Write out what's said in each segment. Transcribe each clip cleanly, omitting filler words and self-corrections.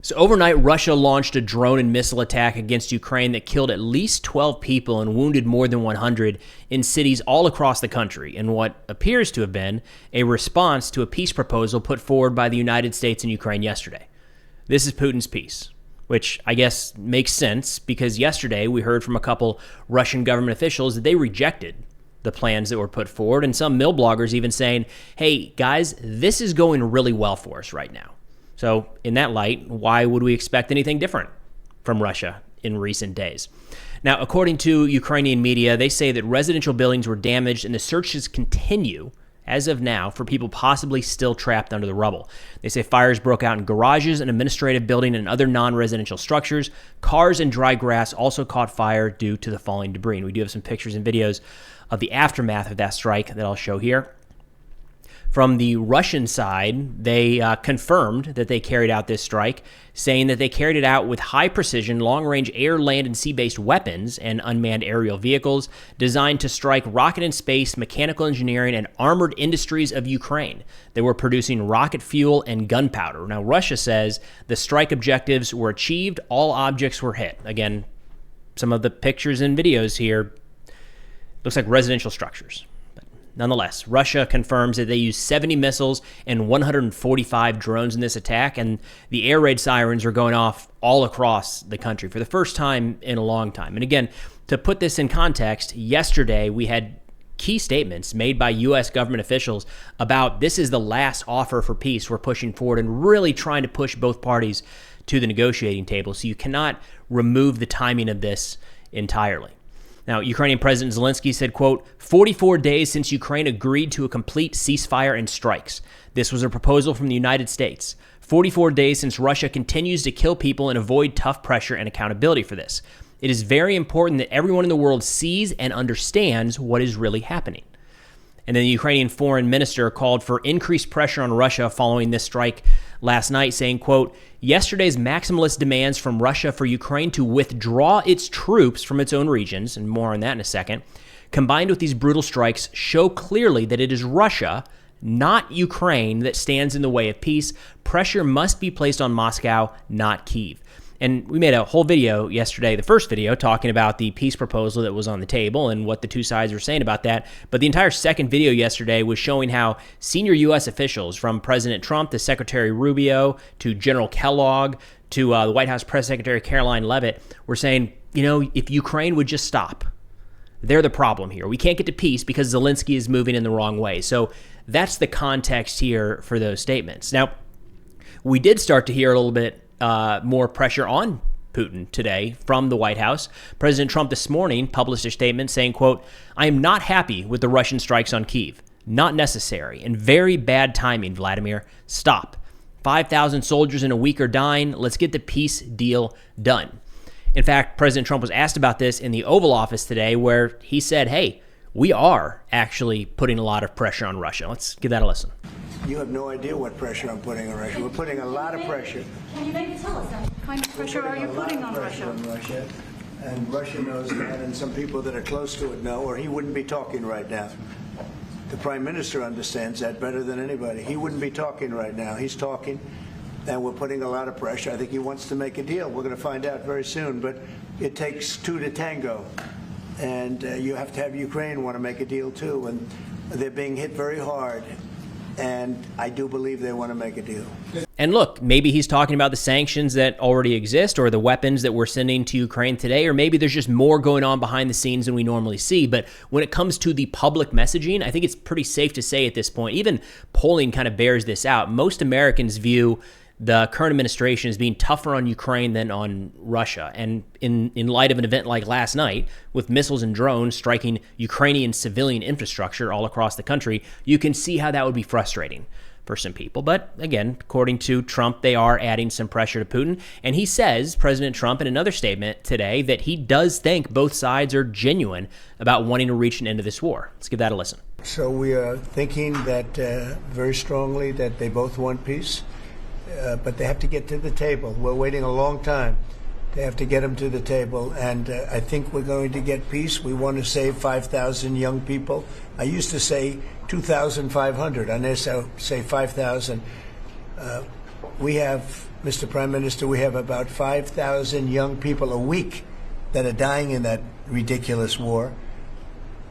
So overnight, Russia launched a drone and missile attack against Ukraine that killed at least 12 people and wounded more than 100 in cities all across the country, in what appears to have been a response to a peace proposal put forward by the United States and Ukraine yesterday. This is Putin's peace, which I guess makes sense because yesterday we heard from a couple Russian government officials that they rejected the plans that were put forward, and some mill bloggers even saying, hey, guys, this is going really well for us right now. So in that light, why would we expect anything different from Russia in recent days? Now, according to Ukrainian media, they say that residential buildings were damaged and the searches continue as of now for people possibly still trapped under the rubble. They say fires broke out in garages, an administrative building, and other non-residential structures. Cars and dry grass also caught fire due to the falling debris. And we do have some pictures and videos of the aftermath of that strike that I'll show here. From the Russian side, they confirmed that they carried out this strike, saying that they carried it out with high-precision, long-range air, land, and sea-based weapons and unmanned aerial vehicles designed to strike rocket and space, mechanical engineering, and armored industries of Ukraine that were producing rocket fuel and gunpowder. Now, Russia says the strike objectives were achieved, all objects were hit. Again, some of the pictures and videos here looks like residential structures. Nonetheless, Russia confirms that they used 70 missiles and 145 drones in this attack, and the air raid sirens are going off all across the country for the first time in a long time. And again, to put this in context, yesterday we had key statements made by U.S. government officials about this is the last offer for peace we're pushing forward and really trying to push both parties to the negotiating table. So you cannot remove the timing of this entirely. Now, Ukrainian President Zelensky said, quote, 44 days since Ukraine agreed to a complete ceasefire and strikes. This was a proposal from the United States. 44 days since Russia continues to kill people and avoid tough pressure and accountability for this. It is very important that everyone in the world sees and understands what is really happening. And then the Ukrainian foreign minister called for increased pressure on Russia following this strike last night, saying, quote, yesterday's maximalist demands from Russia for Ukraine to withdraw its troops from its own regions, and more on that in a second, combined with these brutal strikes, show clearly that it is Russia, not Ukraine, that stands in the way of peace. Pressure must be placed on Moscow, not Kyiv. And we made a whole video yesterday, the first video, talking about the peace proposal that was on the table and what the two sides were saying about that. But the entire second video yesterday was showing how senior U.S. officials, from President Trump to Secretary Rubio to General Kellogg to the White House Press Secretary Caroline Leavitt, were saying, you know, if Ukraine would just stop, they're the problem here. We can't get to peace because Zelensky is moving in the wrong way. So that's the context here for those statements. Now, we did start to hear a little bit more pressure on Putin today from the White House. President Trump this morning published a statement saying, quote, I am not happy with the Russian strikes on Kyiv. Not necessary and very bad timing, Vladimir. Stop. 5,000 soldiers in a week are dying. Let's get the peace deal done. In fact, President Trump was asked about this in the Oval Office today, where he said, hey, we are actually putting a lot of pressure on Russia. Let's give that a listen. You have no idea what pressure I'm putting on Russia. We're putting a lot of pressure. Can you maybe tell us what kind of pressure are you putting on Russia? And Russia knows that, and some people that are close to it know, or he wouldn't be talking right now. The Prime Minister understands that better than anybody. He wouldn't be talking right now. He's talking, and we're putting a lot of pressure. I think he wants to make a deal. We're going to find out very soon, but it takes two to tango. And you have to have Ukraine want to make a deal, too. And they're being hit very hard. And I do believe they want to make a deal. And look, maybe he's talking about the sanctions that already exist or the weapons that we're sending to Ukraine today, or maybe there's just more going on behind the scenes than we normally see. But when it comes to the public messaging, I think it's pretty safe to say at this point, even polling kind of bears this out, most Americans view the current administration as being tougher on Ukraine than on Russia. And in light of an event like last night, with missiles and drones striking Ukrainian civilian infrastructure all across the country, you can see how that would be frustrating for some people. But again, according to Trump, they are adding some pressure to Putin. And he says, President Trump, in another statement today, that he does think both sides are genuine about wanting to reach an end to this war. Let's give that a listen. So we are thinking that very strongly that they both want peace. But they have to get to the table. We're waiting a long time. They have to get them to the table. And I think we're going to get peace. We want to save 5,000 young people. I used to say 2,500. I now say 5,000. we have, Mr. Prime Minister, we have about 5,000 young people a week that are dying in that ridiculous war.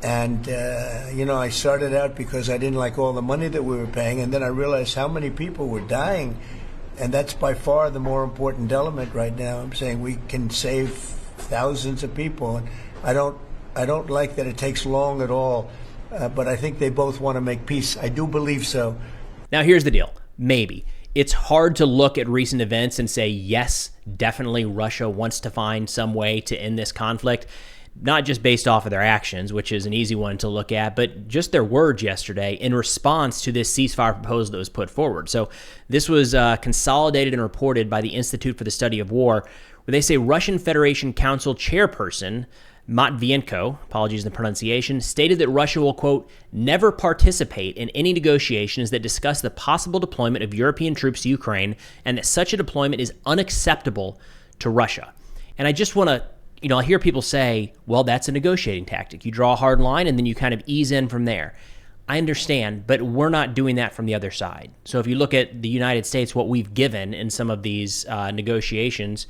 And, I started out because I didn't like all the money that we were paying, and then I realized how many people were dying. And that's by far the more important element right now. I'm saying we can save thousands of people. And I don't like that it takes long at all, but I think they both want to make peace. I do believe so. Now, here's the deal. Maybe. It's hard to look at recent events and say, yes, definitely Russia wants to find some way to end this conflict, not just based off of their actions, which is an easy one to look at, but just their words yesterday in response to this ceasefire proposal that was put forward. So this was consolidated and reported by the Institute for the Study of War, where they say Russian Federation Council chairperson Matvienko, apologies in the pronunciation, stated that Russia will, quote, never participate in any negotiations that discuss the possible deployment of European troops to Ukraine, and that such a deployment is unacceptable to Russia. And I just want to, I hear people say, well, that's a negotiating tactic. You draw a hard line and then you kind of ease in from there. I understand, but we're not doing that from the other side. So if you look at the United States, what we've given in some of these negotiations,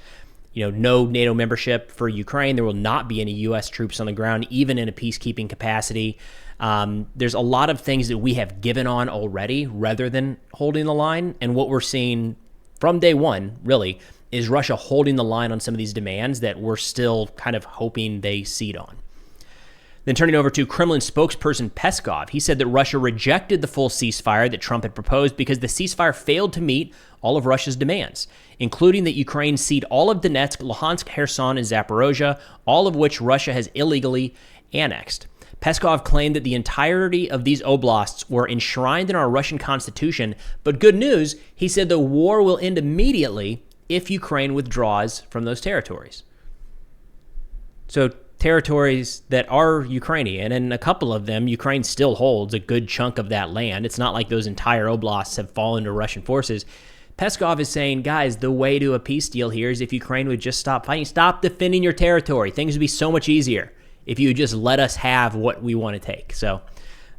no NATO membership for Ukraine. There will not be any U.S. troops on the ground, even in a peacekeeping capacity. There's a lot of things that we have given on already rather than holding the line. And what we're seeing from day one, really, is Russia holding the line on some of these demands that we're still kind of hoping they cede on. Then turning over to Kremlin spokesperson Peskov, he said that Russia rejected the full ceasefire that Trump had proposed because the ceasefire failed to meet all of Russia's demands, including that Ukraine cede all of Donetsk, Luhansk, Kherson, and Zaporozhye, all of which Russia has illegally annexed. Peskov claimed that the entirety of these oblasts were enshrined in our Russian constitution, but good news, he said the war will end immediately if Ukraine withdraws from those territories. So territories that are Ukrainian, and a couple of them, Ukraine still holds a good chunk of that land. It's not like those entire oblasts have fallen to Russian forces. Peskov is saying, guys, the way to a peace deal here is if Ukraine would just stop fighting, stop defending your territory. Things would be so much easier if you just let us have what we want to take. So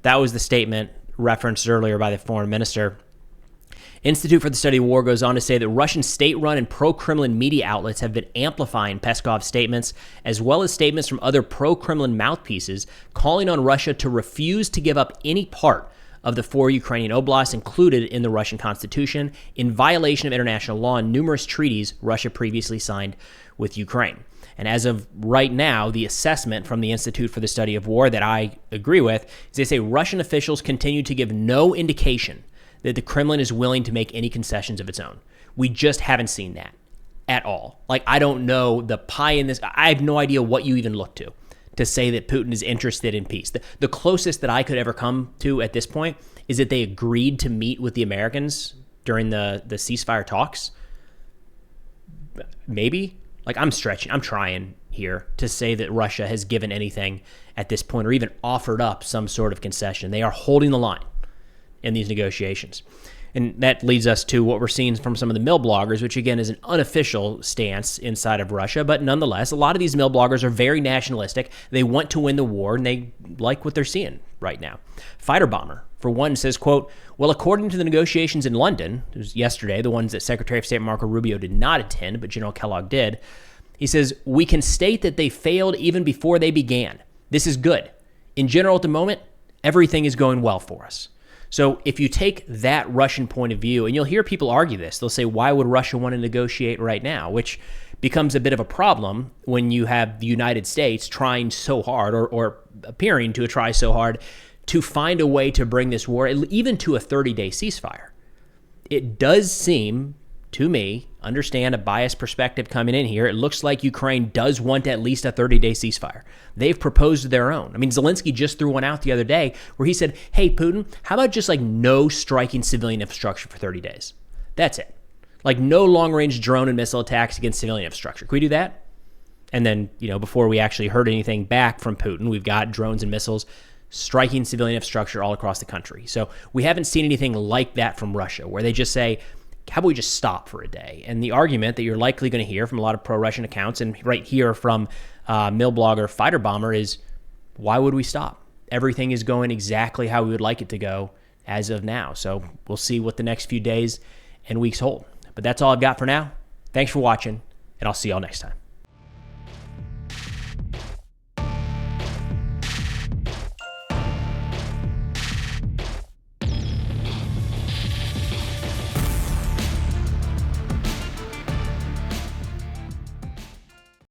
that was the statement referenced earlier by the foreign minister. Institute for the Study of War goes on to say that Russian state-run and pro-Kremlin media outlets have been amplifying Peskov's statements, as well as statements from other pro-Kremlin mouthpieces, calling on Russia to refuse to give up any part of the 4 Ukrainian oblasts included in the Russian constitution, in violation of international law and numerous treaties Russia previously signed with Ukraine. And as of right now, the assessment from the Institute for the Study of War that I agree with is they say Russian officials continue to give no indication that the Kremlin is willing to make any concessions of its own. We just haven't seen that at all. Like, I don't know the pie in this. I have no idea what you even look to say that Putin is interested in peace. The closest that I could ever come to at this point is that they agreed to meet with the Americans during the ceasefire talks. Maybe. Like, I'm stretching. I'm trying here to say that Russia has given anything at this point or even offered up some sort of concession. They are holding the line in these negotiations. And that leads us to what we're seeing from some of the mill bloggers, which again is an unofficial stance inside of Russia. But nonetheless, a lot of these mill bloggers are very nationalistic. They want to win the war, and they like what they're seeing right now. Fighter Bomber, for one, says, quote, well, according to the negotiations in London, it was yesterday, the ones that Secretary of State Marco Rubio did not attend, but General Kellogg did, he says, we can state that they failed even before they began. This is good. In general, at the moment, everything is going well for us. So if you take that Russian point of view, and you'll hear people argue this, they'll say, why would Russia want to negotiate right now? Which becomes a bit of a problem when you have the United States trying so hard or appearing to try so hard to find a way to bring this war, even to a 30-day ceasefire. It does seem, to me, understand a biased perspective coming in here, it looks like Ukraine does want at least a 30-day ceasefire. They've proposed their own. I mean, Zelensky just threw one out the other day where he said, hey, Putin, how about just like no striking civilian infrastructure for 30 days? That's it. Like no long-range drone and missile attacks against civilian infrastructure. Can we do that? And then, before we actually heard anything back from Putin, we've got drones and missiles striking civilian infrastructure all across the country. So we haven't seen anything like that from Russia, where they just say, how about we just stop for a day? And the argument that you're likely going to hear from a lot of pro-Russian accounts and right here from mill blogger Fighter Bomber is, why would we stop? Everything is going exactly how we would like it to go as of now. So we'll see what the next few days and weeks hold. But that's all I've got for now. Thanks for watching, and I'll see y'all next time.